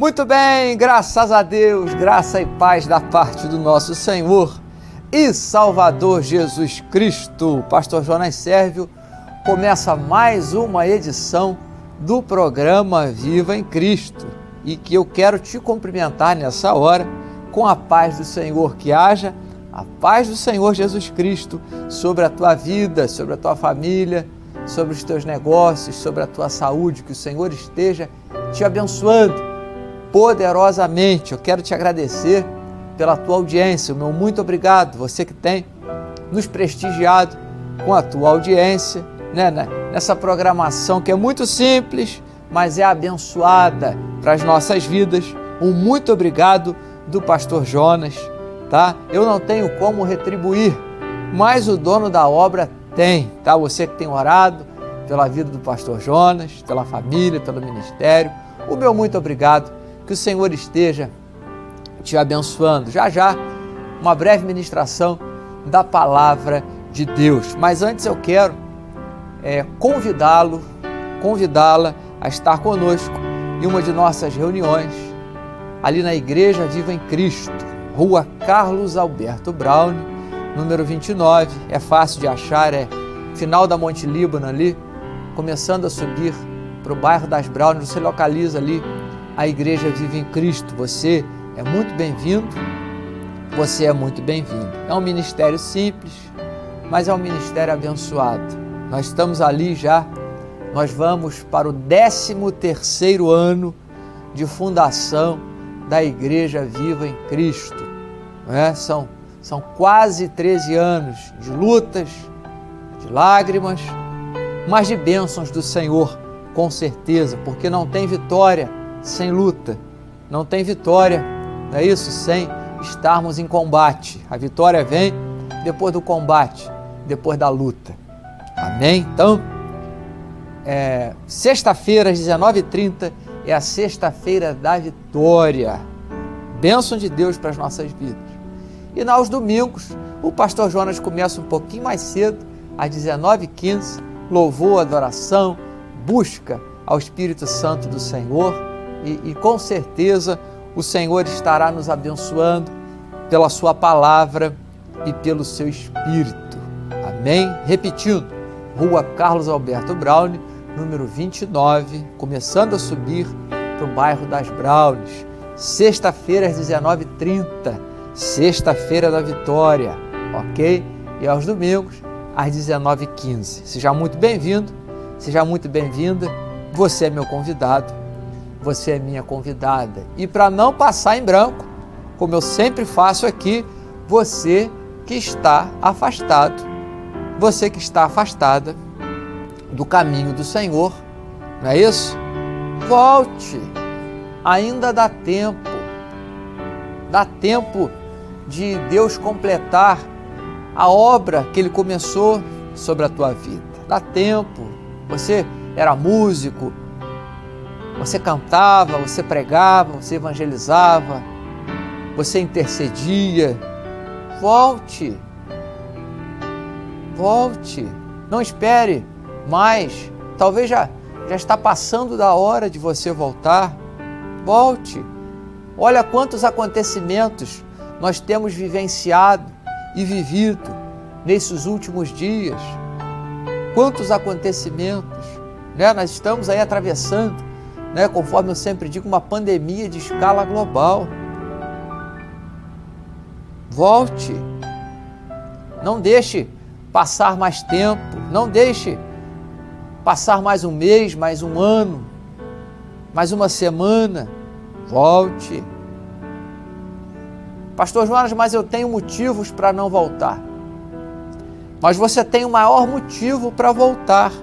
Muito bem, graças a Deus, graça e paz da parte do nosso Senhor e Salvador Jesus Cristo. Pastor Jonas Sérvio começa mais uma edição do programa Viva em Cristo e que eu quero te cumprimentar nessa hora com a paz do Senhor, que haja a paz do Senhor Jesus Cristo sobre a tua vida, sobre a tua família, sobre os teus negócios, sobre a tua saúde, que o Senhor esteja te abençoando poderosamente. Eu quero te agradecer pela tua audiência, o meu muito obrigado, você que tem nos prestigiado com a tua audiência, nessa programação que é muito simples, mas é abençoada para as nossas vidas. Um muito obrigado do pastor Jonas, tá? Eu não tenho como retribuir, mas o dono da obra tem, tá? Você que tem orado pela vida do pastor Jonas, pela família, pelo ministério, o meu muito obrigado. Que o Senhor esteja te abençoando. Já já, uma breve ministração da palavra de Deus. Mas antes eu quero convidá-la a estar conosco em uma de nossas reuniões, ali na Igreja Viva em Cristo, Rua Carlos Alberto Braune, número 29. É fácil de achar, é final da Monte Líbano ali, começando a subir para o bairro das Brownes. Você localiza ali a Igreja Viva em Cristo. Você é muito bem-vindo, você é muito bem-vindo. É um ministério simples, mas é um ministério abençoado. Nós estamos ali já, nós vamos para o 13º ano de fundação da Igreja Viva em Cristo. São quase 13 anos de lutas, de lágrimas, mas de bênçãos do Senhor, com certeza, porque não tem vitória sem luta, não tem vitória, não é isso? Sem estarmos em combate. A vitória vem depois do combate, depois da luta. Amém? Então, sexta-feira às 19h30 é a sexta-feira da vitória. Bênção de Deus para as nossas vidas. E aos domingos, o pastor Jonas começa um pouquinho mais cedo, às 19h15, louvor, adoração, busca ao Espírito Santo do Senhor. E com certeza o Senhor estará nos abençoando pela sua palavra e pelo seu Espírito. Amém? Repetindo, Rua Carlos Alberto Braune, número 29, começando a subir para o bairro das Brownes. Sexta-feira às 19h30, sexta-feira da vitória, ok? E aos domingos às 19h15. Seja muito bem-vindo, seja muito bem-vinda. Você é meu convidado. Você é minha convidada. E para não passar em branco, como eu sempre faço aqui, você que está afastado, você que está afastada do caminho do Senhor, não é isso? Volte, ainda dá tempo de Deus completar a obra que Ele começou sobre a tua vida. Dá tempo, você era músico, você cantava, você pregava, você evangelizava, você intercedia. Volte, não espere mais, talvez já está passando da hora de você voltar. Volte, olha quantos acontecimentos nós temos vivenciado e vivido nesses últimos dias. Quantos acontecimentos, Nós estamos aí atravessando, conforme eu sempre digo, uma pandemia de escala global. Volte, não deixe passar mais tempo, não deixe passar mais um mês, mais um ano, mais uma semana. Volte. Pastor Jonas, mas eu tenho motivos para não voltar. Mas você tem o maior motivo para voltar,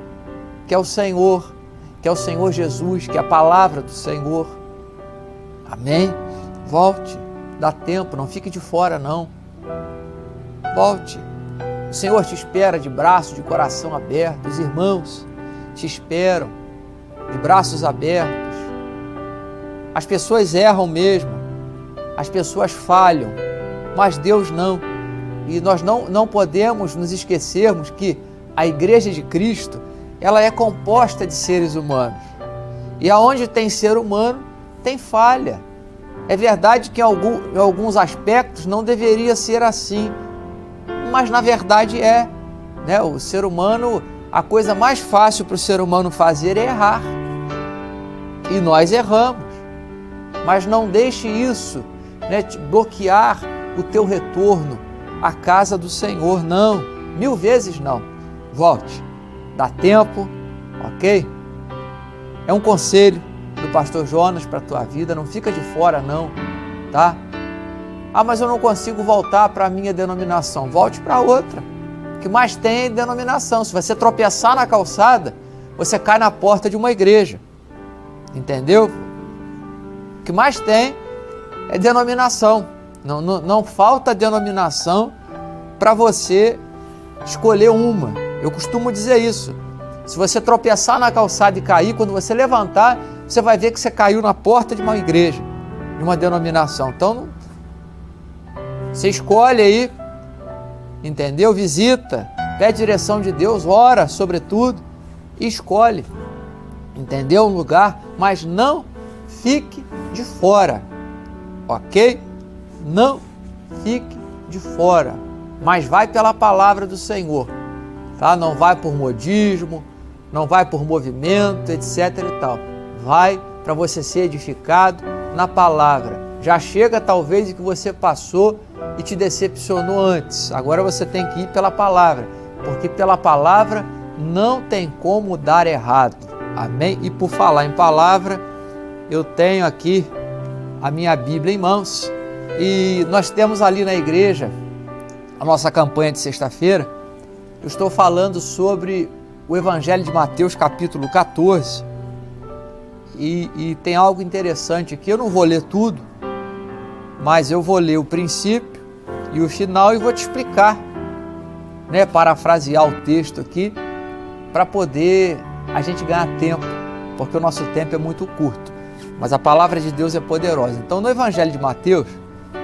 que é o Senhor, que é o Senhor Jesus, que é a palavra do Senhor. Amém? Volte, dá tempo, não fique de fora não. Volte. O Senhor te espera de braço, de coração aberto. Os irmãos te esperam de braços abertos. As pessoas erram mesmo, as pessoas falham, mas Deus não. E nós não podemos nos esquecermos que a Igreja de Cristo, ela é composta de seres humanos. E aonde tem ser humano, tem falha. É verdade que em alguns aspectos não deveria ser assim, mas na verdade é, né? O ser humano, a coisa mais fácil para o ser humano fazer é errar. E nós erramos. Mas não deixe isso, né, bloquear o teu retorno à casa do Senhor, não. 1000 vezes não. Volte. Dá tempo, ok? É um conselho do pastor Jonas para a tua vida, não fica de fora não, tá? Ah, mas eu não consigo voltar para a minha denominação. Volte para outra. O que mais tem é denominação. Se você tropeçar na calçada, você cai na porta de uma igreja. Entendeu? O que mais tem é denominação. Não falta denominação para você escolher uma. Eu costumo dizer isso. Se você tropeçar na calçada e cair, quando você levantar, você vai ver que você caiu na porta de uma igreja, de uma denominação. Então, você escolhe aí, entendeu? Visita, pede direção de Deus, ora sobretudo e escolhe, entendeu? Um lugar, mas não fique de fora, ok? Não fique de fora, mas vai pela palavra do Senhor, tá? Não vai por modismo, não vai por movimento, etc e tal. Vai para você ser edificado na palavra. Já chega talvez em que você passou e te decepcionou antes. Agora você tem que ir pela palavra, porque pela palavra não tem como dar errado. Amém? E por falar em palavra, eu tenho aqui a minha Bíblia em mãos e nós temos ali na igreja a nossa campanha de sexta-feira. Eu estou falando sobre o Evangelho de Mateus, capítulo 14, e tem algo interessante aqui. Eu não vou ler tudo, mas eu vou ler o princípio e o final e vou te explicar, né, parafrasear o texto aqui, para poder a gente ganhar tempo, porque o nosso tempo é muito curto, mas a palavra de Deus é poderosa. Então, no Evangelho de Mateus,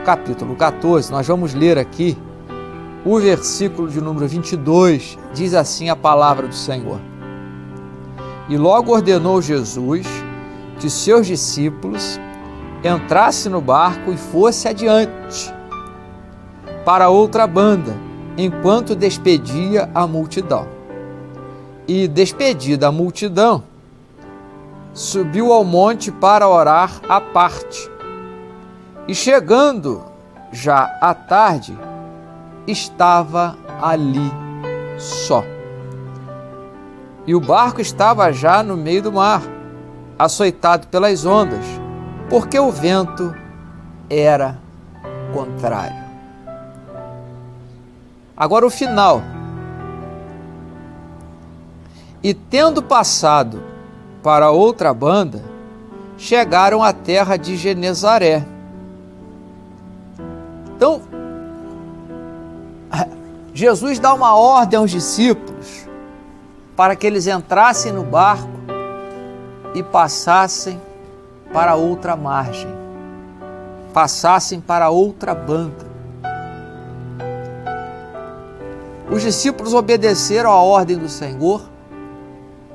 capítulo 14, nós vamos ler aqui o versículo de número 22, diz assim a palavra do Senhor. E logo ordenou Jesus que seus discípulos entrassem no barco e fosse adiante para outra banda, enquanto despedia a multidão. E despedida a multidão, subiu ao monte para orar à parte. E chegando já à tarde, estava ali só. E o barco estava já no meio do mar, açoitado pelas ondas, porque o vento era contrário. Agora o final. E tendo passado para outra banda, chegaram à terra de Genezaré. Então, Jesus dá uma ordem aos discípulos para que eles entrassem no barco e passassem para outra margem, passassem para outra banda. Os discípulos obedeceram à ordem do Senhor,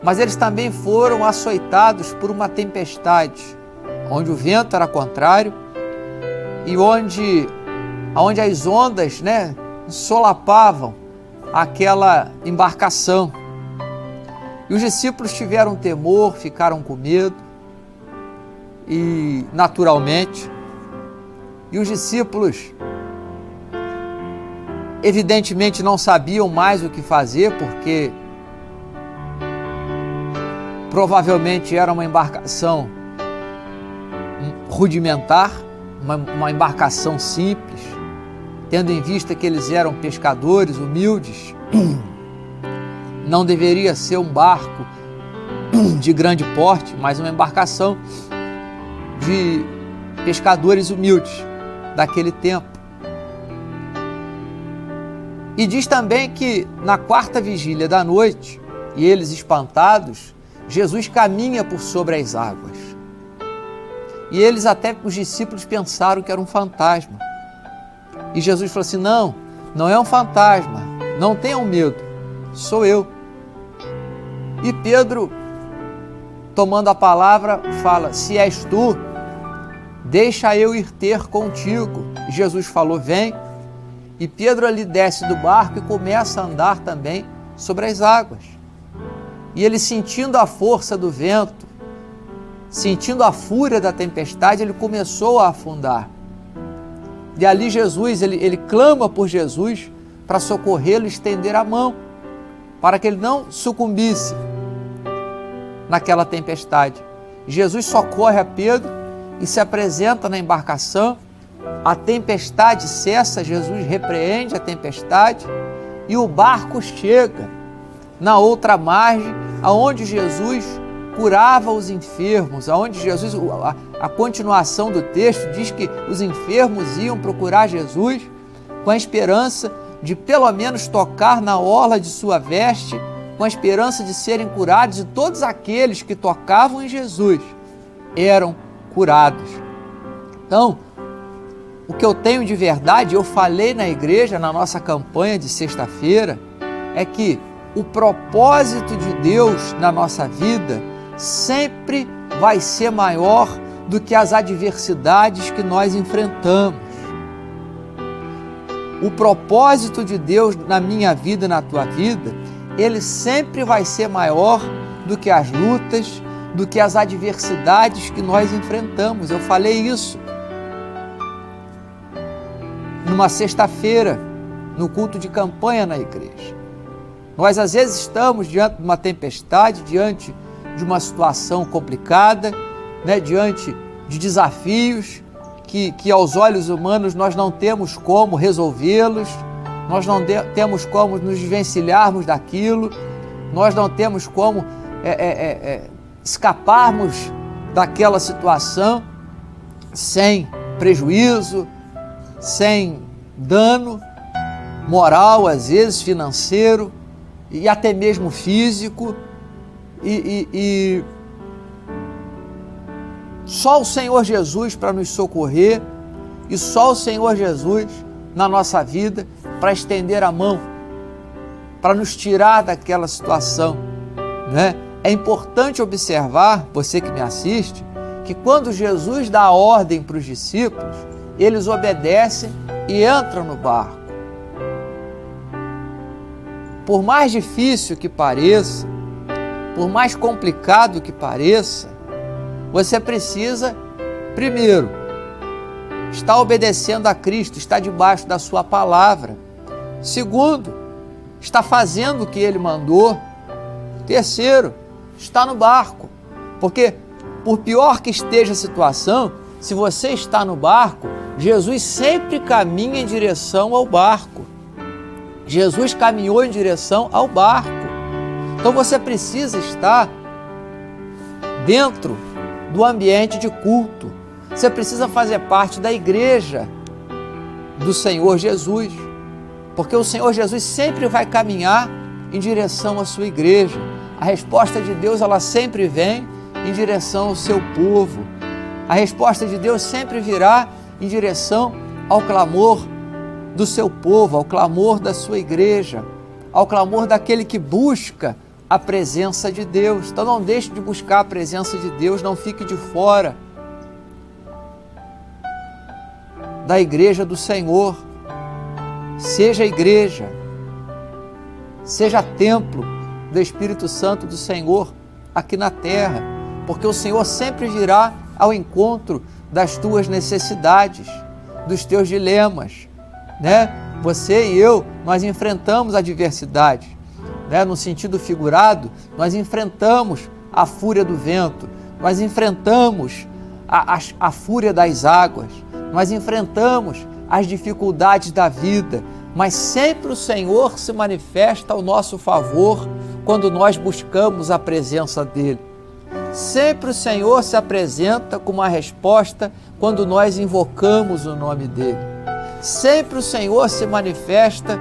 mas eles também foram açoitados por uma tempestade, onde o vento era contrário e onde as ondas, né, solapavam aquela embarcação. E os discípulos tiveram temor, ficaram com medo, e naturalmente, e os discípulos evidentemente não sabiam mais o que fazer, porque provavelmente era uma embarcação rudimentar, uma embarcação simples, tendo em vista que eles eram pescadores humildes. Não deveria ser um barco de grande porte, mas uma embarcação de pescadores humildes daquele tempo. E diz também que na quarta vigília da noite, e eles espantados, Jesus caminha por sobre as águas. E eles, até os discípulos, pensaram que era um fantasma. E Jesus falou assim: não é um fantasma, não tenham medo, sou eu. E Pedro, tomando a palavra, fala: se és tu, deixa eu ir ter contigo. E Jesus falou, vem. E Pedro ali desce do barco e começa a andar também sobre as águas. E ele, sentindo a força do vento, sentindo a fúria da tempestade, ele começou a afundar. E ali Jesus, ele clama por Jesus para socorrê-lo e estender a mão, para que ele não sucumbisse naquela tempestade. Jesus socorre a Pedro e se apresenta na embarcação. A tempestade cessa, Jesus repreende a tempestade e o barco chega na outra margem, aonde Jesus curava os enfermos, aonde Jesus, a continuação do texto diz que os enfermos iam procurar Jesus com a esperança de pelo menos tocar na orla de sua veste, com a esperança de serem curados, e todos aqueles que tocavam em Jesus eram curados. Então, o que eu tenho de verdade, eu falei na igreja, na nossa campanha de sexta-feira, é que o propósito de Deus na nossa vida sempre vai ser maior do que as adversidades que nós enfrentamos. O propósito de Deus na minha vida e na tua vida, ele sempre vai ser maior do que as lutas, do que as adversidades que nós enfrentamos. Eu falei isso numa sexta-feira, no culto de campanha na igreja. Nós às vezes estamos diante de uma tempestade, diante de uma situação complicada, diante de desafios que aos olhos humanos nós não temos como resolvê-los, nós não temos como nos desvencilharmos daquilo, nós não temos como escaparmos daquela situação sem prejuízo, sem dano moral, às vezes financeiro e até mesmo físico, e só o Senhor Jesus para nos socorrer, e só o Senhor Jesus na nossa vida para estender a mão, para nos tirar daquela situação, né? É importante observar, você que me assiste, que quando Jesus dá a ordem para os discípulos, eles obedecem e entram no barco. Por mais difícil que pareça, por mais complicado que pareça, você precisa, primeiro, estar obedecendo a Cristo, estar debaixo da sua palavra. Segundo, estar fazendo o que Ele mandou. Terceiro, estar no barco. Porque, por pior que esteja a situação, se você está no barco, Jesus sempre caminha em direção ao barco. Jesus caminhou em direção ao barco. Então você precisa estar dentro do ambiente de culto. Você precisa fazer parte da igreja do Senhor Jesus, porque o Senhor Jesus sempre vai caminhar em direção à sua igreja. A resposta de Deus, ela sempre vem em direção ao seu povo. A resposta de Deus sempre virá em direção ao clamor do seu povo, ao clamor da sua igreja, ao clamor daquele que busca a presença de Deus. Então não deixe de buscar a presença de Deus, não fique de fora da igreja do Senhor. Seja igreja, seja templo do Espírito Santo do Senhor aqui na terra, porque o Senhor sempre virá ao encontro das tuas necessidades, dos teus dilemas, né? Você e eu, nós enfrentamos adversidade, né? No sentido figurado, nós enfrentamos a fúria do vento, nós enfrentamos a fúria das águas, nós enfrentamos as dificuldades da vida, mas sempre o Senhor se manifesta ao nosso favor quando nós buscamos a presença dEle. Sempre o Senhor se apresenta com uma resposta quando nós invocamos o nome dEle. Sempre o Senhor se manifesta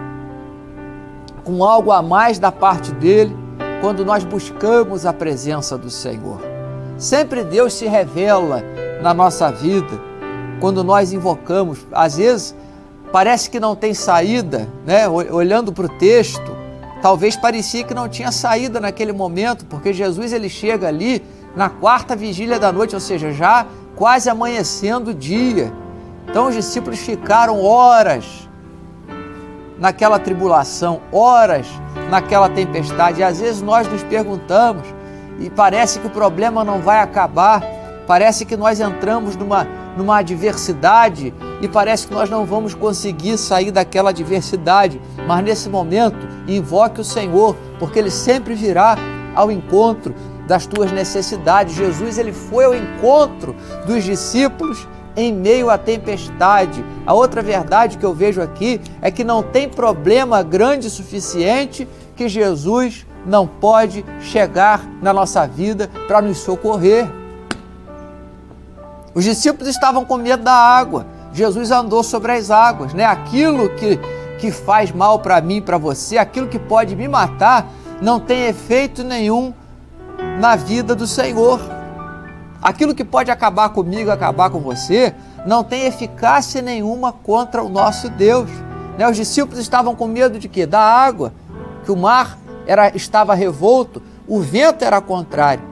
com algo a mais da parte dEle quando nós buscamos a presença do Senhor. Sempre Deus se revela na nossa vida quando nós invocamos. Às vezes parece que não tem saída, né? Olhando para o texto, talvez parecia que não tinha saída naquele momento, porque Jesus ele chega ali na quarta vigília da noite, ou seja, já quase amanhecendo o dia. Então os discípulos ficaram horas naquela tribulação, horas naquela tempestade. E às vezes nós nos perguntamos, e parece que o problema não vai acabar, parece que nós entramos numa adversidade e parece que nós não vamos conseguir sair daquela adversidade. Mas nesse momento, invoque o Senhor, porque Ele sempre virá ao encontro das tuas necessidades. Jesus, Ele foi ao encontro dos discípulos em meio à tempestade. A outra verdade que eu vejo aqui é que não tem problema grande o suficiente que Jesus não pode chegar na nossa vida para nos socorrer. Os discípulos estavam com medo da água. Jesus andou sobre as águas, né? Aquilo que faz mal para mim e para você, aquilo que pode me matar, não tem efeito nenhum na vida do Senhor. Aquilo que pode acabar comigo, acabar com você, não tem eficácia nenhuma contra o nosso Deus. Né? Os discípulos estavam com medo de quê? Da água, que o mar estava revolto, o vento era contrário.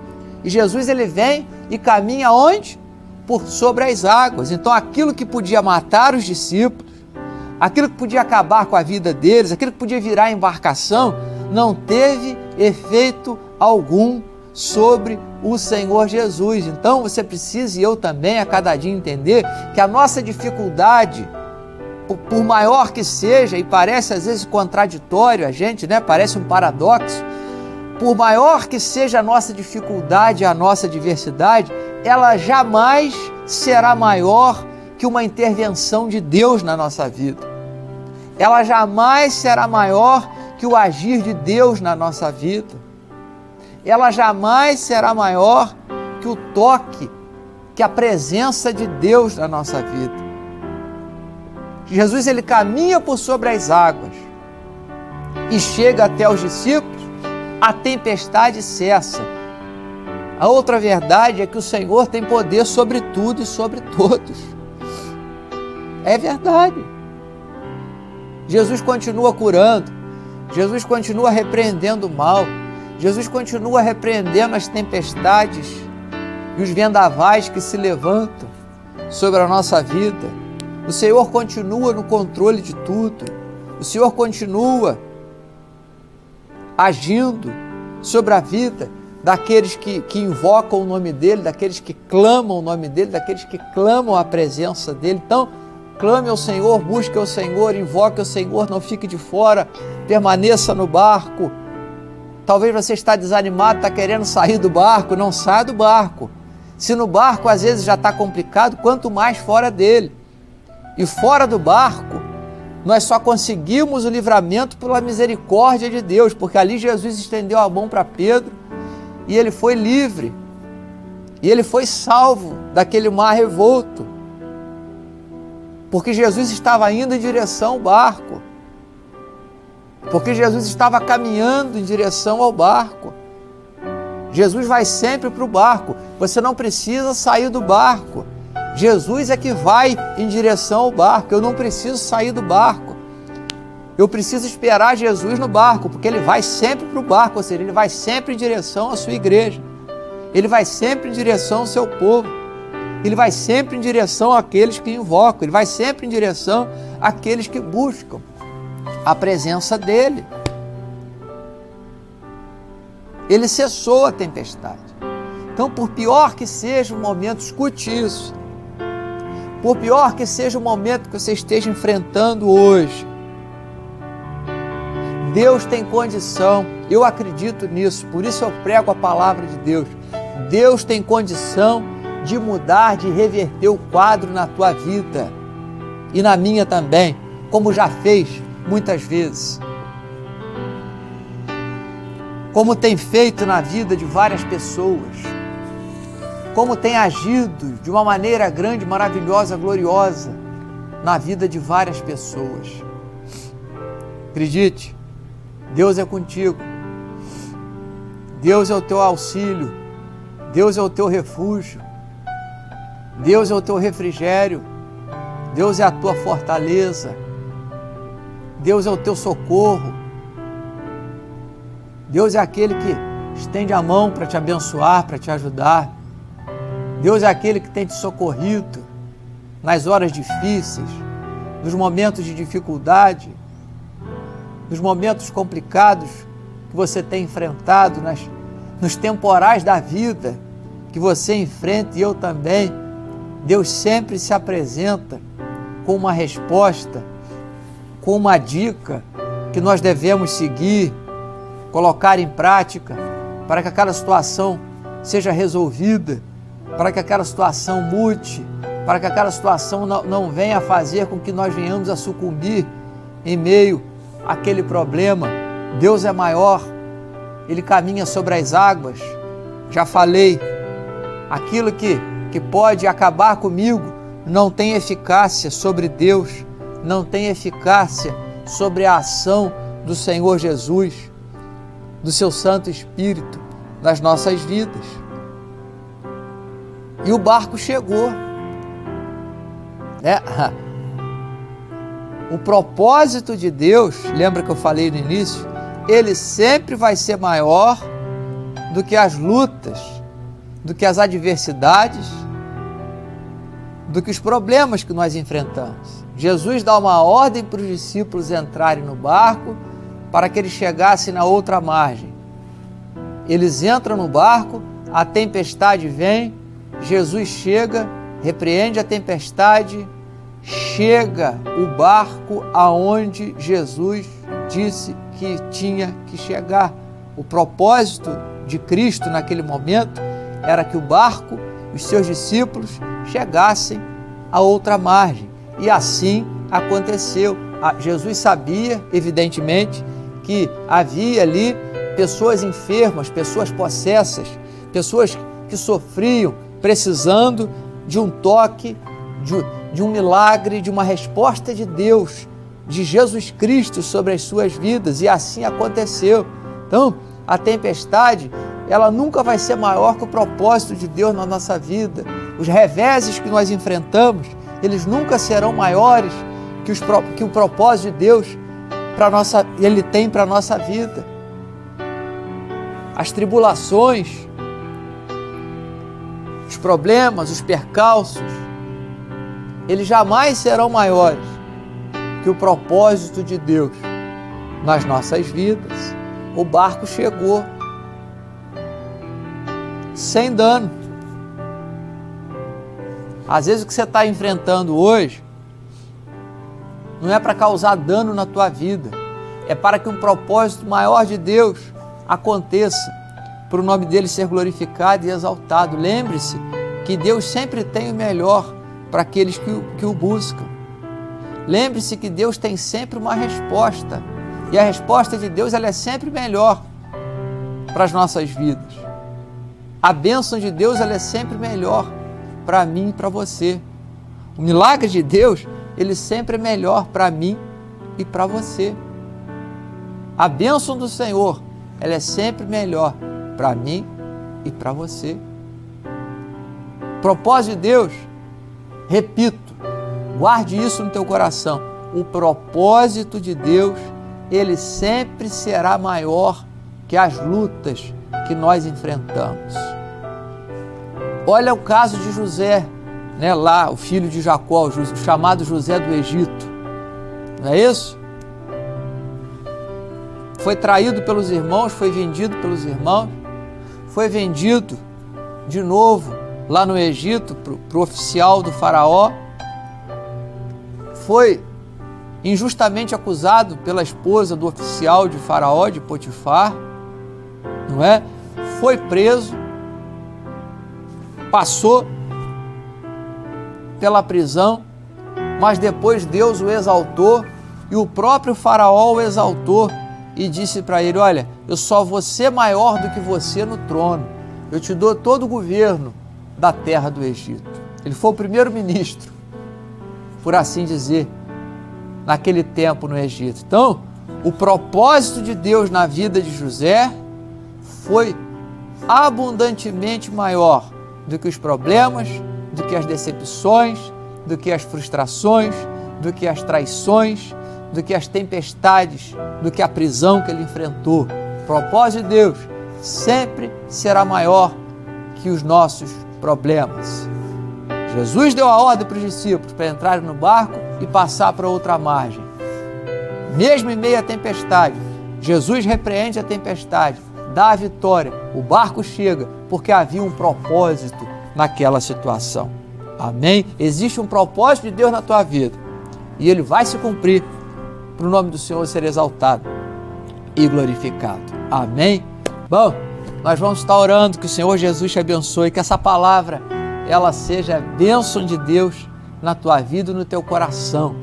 E Jesus, ele vem e caminha onde? Por sobre as águas. Então aquilo que podia matar os discípulos, aquilo que podia acabar com a vida deles, aquilo que podia virar embarcação, não teve efeito algum sobre o Senhor Jesus. Então você precisa, e eu também, a cada dia entender que a nossa dificuldade, por maior que seja, e parece às vezes contraditório a gente, né? Parece um paradoxo, por maior que seja a nossa dificuldade, a nossa adversidade, ela jamais será maior que uma intervenção de Deus na nossa vida. Ela jamais será maior que o agir de Deus na nossa vida. Ela jamais será maior que o toque, que a presença de Deus na nossa vida. Jesus, ele caminha por sobre as águas e chega até os discípulos, a tempestade cessa. A outra verdade é que o Senhor tem poder sobre tudo e sobre todos. É verdade. Jesus continua curando, Jesus continua repreendendo o mal, Jesus continua repreendendo as tempestades e os vendavais que se levantam sobre a nossa vida. O Senhor continua no controle de tudo. O Senhor continua agindo sobre a vida daqueles que invocam o nome dEle, daqueles que clamam o nome dEle, daqueles que clamam a presença dEle. Então, clame ao Senhor, busque ao Senhor, invoque ao Senhor, não fique de fora, permaneça no barco. Talvez você está desanimado, está querendo sair do barco, não saia do barco. Se no barco às vezes já está complicado, quanto mais fora dele. E fora do barco, nós só conseguimos o livramento pela misericórdia de Deus, porque ali Jesus estendeu a mão para Pedro e ele foi livre, e ele foi salvo daquele mar revolto, porque Jesus estava indo em direção ao barco, porque Jesus estava caminhando em direção ao barco. Jesus vai sempre para o barco, você não precisa sair do barco. Jesus é que vai em direção ao barco, eu não preciso sair do barco. Eu preciso esperar Jesus no barco, porque Ele vai sempre para o barco, ou seja, Ele vai sempre em direção à sua igreja. Ele vai sempre em direção ao seu povo. Ele vai sempre em direção àqueles que invocam. Ele vai sempre em direção àqueles que buscam a presença dEle. Ele cessou a tempestade. Então, por pior que seja o momento, escute isso. Por pior que seja o momento que você esteja enfrentando hoje, Deus tem condição, eu acredito nisso, por isso eu prego a palavra de Deus. Deus tem condição de mudar, de reverter o quadro na tua vida e na minha também, como já fez muitas vezes. Como tem feito na vida de várias pessoas, como tem agido de uma maneira grande, maravilhosa, gloriosa na vida de várias pessoas. Acredite, Deus é contigo, Deus é o teu auxílio, Deus é o teu refúgio, Deus é o teu refrigério, Deus é a tua fortaleza, Deus é o teu socorro, Deus é aquele que estende a mão para te abençoar, para te ajudar. Deus é aquele que tem te socorrido nas horas difíceis, nos momentos de dificuldade, nos momentos complicados que você tem enfrentado, nos temporais da vida que você enfrenta e eu também. Deus sempre se apresenta com uma resposta, com uma dica que nós devemos seguir, colocar em prática, para que aquela situação seja resolvida, para que aquela situação mude, para que aquela situação não venha fazer com que nós venhamos a sucumbir em meio àquele problema. Deus é maior, Ele caminha sobre as águas. Já falei, aquilo que pode acabar comigo não tem eficácia sobre Deus, não tem eficácia sobre a ação do Senhor Jesus, do seu Santo Espírito nas nossas vidas. E o barco chegou. O propósito de Deus, lembra que eu falei no início, ele sempre vai ser maior do que as lutas, do que as adversidades, do que os problemas que nós enfrentamos. Jesus dá uma ordem para os discípulos entrarem no barco para que eles chegassem na outra margem. Eles entram no barco, a tempestade vem, Jesus chega, repreende a tempestade, chega o barco aonde Jesus disse que tinha que chegar. O propósito de Cristo naquele momento era que o barco, os seus discípulos, chegassem a outra margem. E assim aconteceu. Jesus sabia, evidentemente, que havia ali pessoas enfermas, pessoas possessas, pessoas que sofriam, precisando de um toque, de um milagre, de uma resposta de Deus, de Jesus Cristo sobre as suas vidas, e assim aconteceu. Então, a tempestade, ela nunca vai ser maior que o propósito de Deus na nossa vida. Os reveses que nós enfrentamos, eles nunca serão maiores que o propósito de Deus Ele tem para a nossa vida. As tribulações, os problemas, os percalços, eles jamais serão maiores que o propósito de Deus nas nossas vidas. O barco chegou sem dano. Às vezes o que você está enfrentando hoje não é para causar dano na tua vida, é para que um propósito maior de Deus aconteça, para o nome dele ser glorificado e exaltado. Lembre-se que Deus sempre tem o melhor para aqueles que o buscam. Lembre-se que Deus tem sempre uma resposta, e a resposta de Deus ela é sempre melhor para as nossas vidas. A bênção de Deus ela é sempre melhor para mim e para você. O milagre de Deus, ele sempre é melhor para mim e para você. A bênção do Senhor, ela é sempre melhor para mim e para você. O propósito de Deus, repito, guarde isso no teu coração. O propósito de Deus, ele sempre será maior que as lutas que nós enfrentamos. Olha o caso de José, lá, o filho de Jacó, o chamado José do Egito. Não é isso? Foi traído pelos irmãos, foi vendido pelos irmãos, foi vendido de novo lá no Egito para o oficial do faraó, foi injustamente acusado pela esposa do oficial de faraó, de Potifar, não é? Foi preso, passou pela prisão, mas depois Deus o exaltou e o próprio faraó o exaltou e disse para ele: olha, eu só vou ser maior do que você no trono, eu te dou todo o governo da terra do Egito. Ele foi o primeiro-ministro, por assim dizer, naquele tempo no Egito. Então, o propósito de Deus na vida de José foi abundantemente maior do que os problemas, do que as decepções, do que as frustrações, do que as traições, do que as tempestades, do que a prisão que ele enfrentou. O propósito de Deus sempre será maior que os nossos problemas. Jesus deu a ordem para os discípulos para entrarem no barco e passar para outra margem. Mesmo em meio à tempestade, Jesus repreende a tempestade, dá a vitória, o barco chega, porque havia um propósito naquela situação. Amém? Existe um propósito de Deus na tua vida e ele vai se cumprir para o nome do Senhor ser exaltado e glorificado. Amém? Bom, nós vamos estar orando que o Senhor Jesus te abençoe, que essa palavra ela seja a bênção de Deus na tua vida e no teu coração.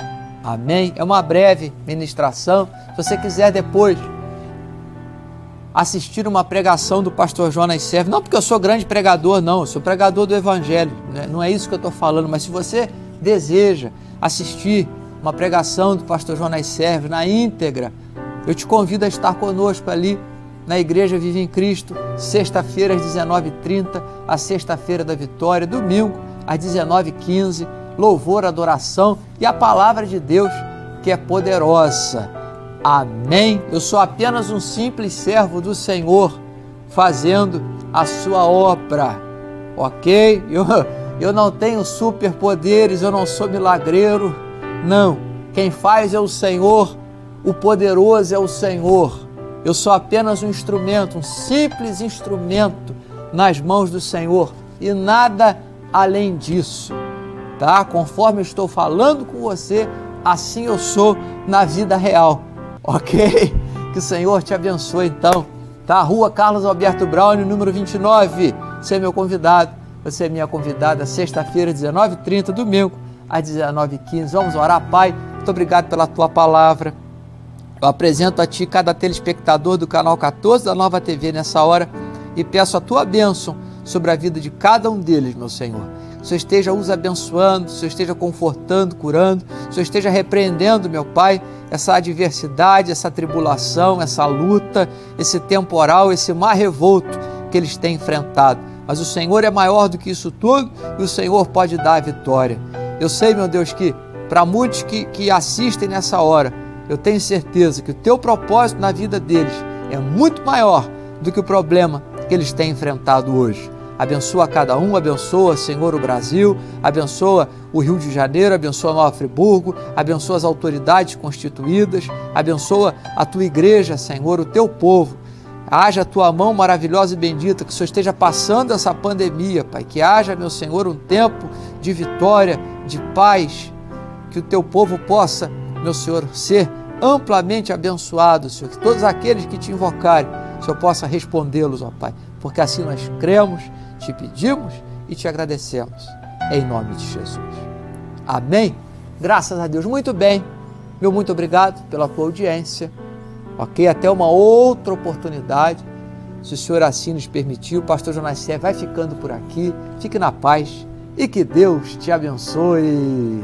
Amém? É uma breve ministração. Se você quiser depois assistir uma pregação do pastor Jonas Sérvio, não porque eu sou grande pregador, não, eu sou pregador do Evangelho, né? Não é isso que eu estou falando, mas se você deseja assistir uma pregação do pastor Jonas Sérvio na íntegra, eu te convido a estar conosco ali na Igreja Vive em Cristo, sexta-feira às 19h30, a sexta-feira da vitória, domingo às 19h15, louvor, adoração e a palavra de Deus que é poderosa. Amém? Eu sou apenas um simples servo do Senhor fazendo a sua obra, ok? Eu não tenho superpoderes, eu não sou milagreiro, não. Quem faz é o Senhor, o poderoso é o Senhor. Eu sou apenas um instrumento, um simples instrumento nas mãos do Senhor e nada além disso, tá? Conforme eu estou falando com você, assim eu sou na vida real, ok? Que o Senhor te abençoe então, tá? Rua Carlos Alberto Brown, número 29, você é meu convidado, você é minha convidada, sexta-feira, 19h30, domingo, às 19h15, vamos orar. Pai, muito obrigado pela tua palavra. Eu apresento a Ti cada telespectador do canal 14 da Nova TV nessa hora e peço a Tua bênção sobre a vida de cada um deles, meu Senhor. Que o Senhor esteja os abençoando, que o Senhor esteja confortando, curando, que o Senhor esteja repreendendo, meu Pai, essa adversidade, essa tribulação, essa luta, esse temporal, esse mar revolto que eles têm enfrentado. Mas o Senhor é maior do que isso tudo e o Senhor pode dar a vitória. Eu sei, meu Deus, que para muitos que assistem nessa hora, eu tenho certeza que o teu propósito na vida deles é muito maior do que o problema que eles têm enfrentado hoje. Abençoa cada um, abençoa, Senhor, o Brasil, abençoa o Rio de Janeiro, abençoa Nova Friburgo, abençoa as autoridades constituídas, abençoa a tua igreja, Senhor, o teu povo. Haja a tua mão maravilhosa e bendita, que o Senhor esteja passando essa pandemia, Pai, que haja, meu Senhor, um tempo de vitória, de paz, que o teu povo possa, meu Senhor, ser amplamente abençoado, Senhor, que todos aqueles que te invocarem, o Senhor possa respondê-los, ó Pai, porque assim nós cremos, te pedimos e te agradecemos, em nome de Jesus. Amém? Graças a Deus. Muito bem, meu muito obrigado pela tua audiência, ok? Até uma outra oportunidade, se o Senhor assim nos permitir. O pastor Jonas Sérvio vai ficando por aqui, fique na paz e que Deus te abençoe.